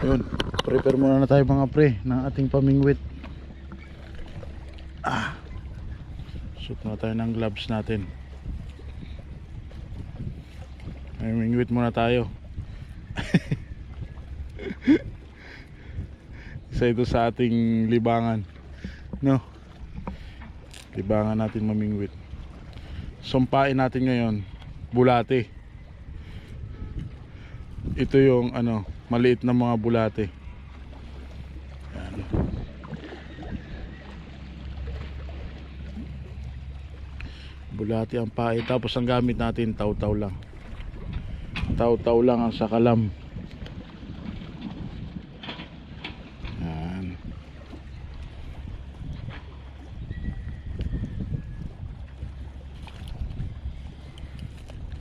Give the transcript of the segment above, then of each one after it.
Yun, prepare muna na tayo mga pre ng ating pamingwit. Suot muna tayo ng gloves natin. Pamingwit muna tayo. Isa ito sa ating libangan, no? Libangan natin mamingwit. Sumpain natin ngayon bulate. Ito yung maliit na mga bulate. Yan. Bulate ang pae. Tapos ang gamit natin taw-taw lang. Taw-taw lang ang sakalam. Yan.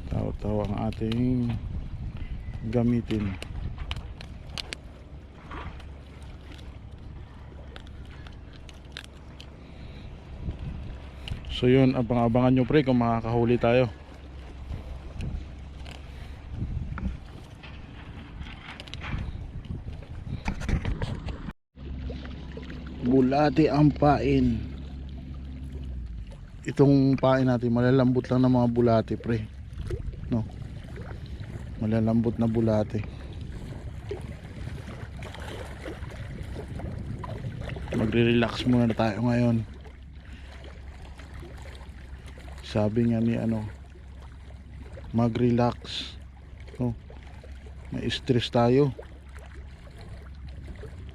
Taw-taw ang ating gamitin. So yun, abang-abangan nyo pre kung makakahuli tayo. Bulati ang pain. Itong pain natin malalambot lang ng mga bulati pre, no? Malalambot na bulati. Magre-relax muna tayo ngayon. Sabi nga ni mag-relax, no? May stress tayo,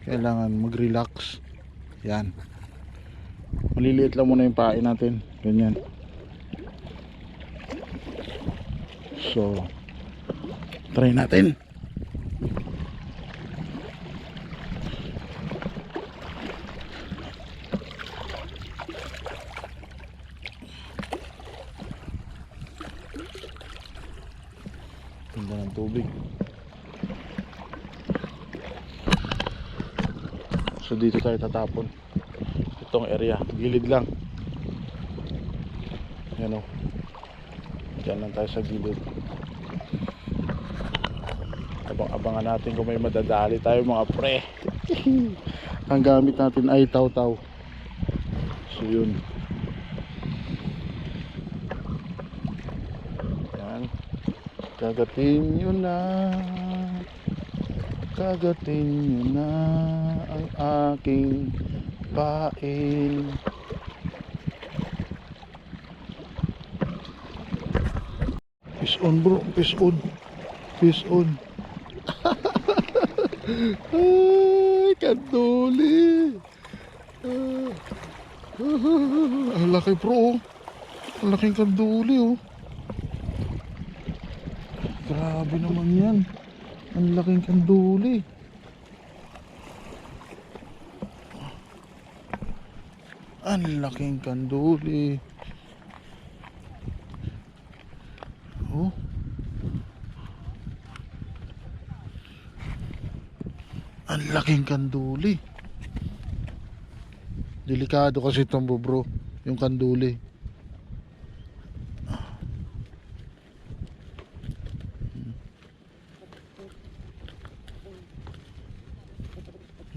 kailangan mag-relax. Yan, maliliit lang muna yung pain natin, ganyan. So try natin. Ganda ng tubig. So dito tayo tatapon. Itong area, gilid lang. Yan o. Diyan lang tayo sa gilid. Abang-abangan natin kung may madadali tayo mga pre. Ang gamit natin ay taw-taw. So yun. Yan. Kagatin nyo na. Kagatin nyo na ang aking pain. Fish on bro, fish on. Fish on. Ay, kaduli. Ang laki bro. Ang laking kaduli oh. Grabe naman yan. Ang laking kanduli. Ang laking kanduli. Oh. Ang laking kanduli. Delikado kasi itong bro, yung kanduli.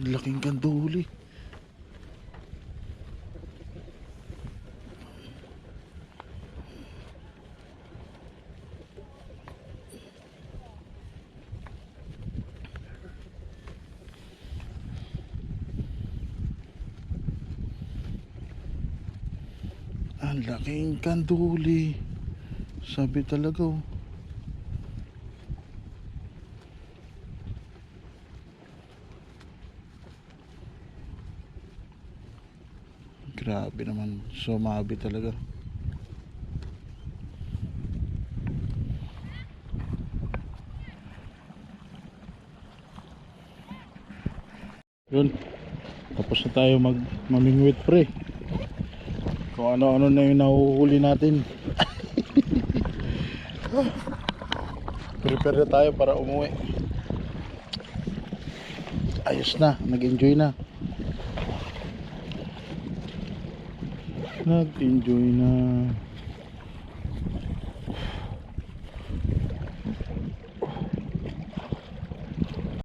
Laking kanduli. Ang laking kanduli. Sabi talaga oh. Grabe naman, sumabi talaga. Yun, tapos na tayo mamingwit pre. Kung ano-ano na yung nahuhuli natin. Prepare na tayo para umuwi. Ayos na, nag-enjoy na. Nag-enjoy na.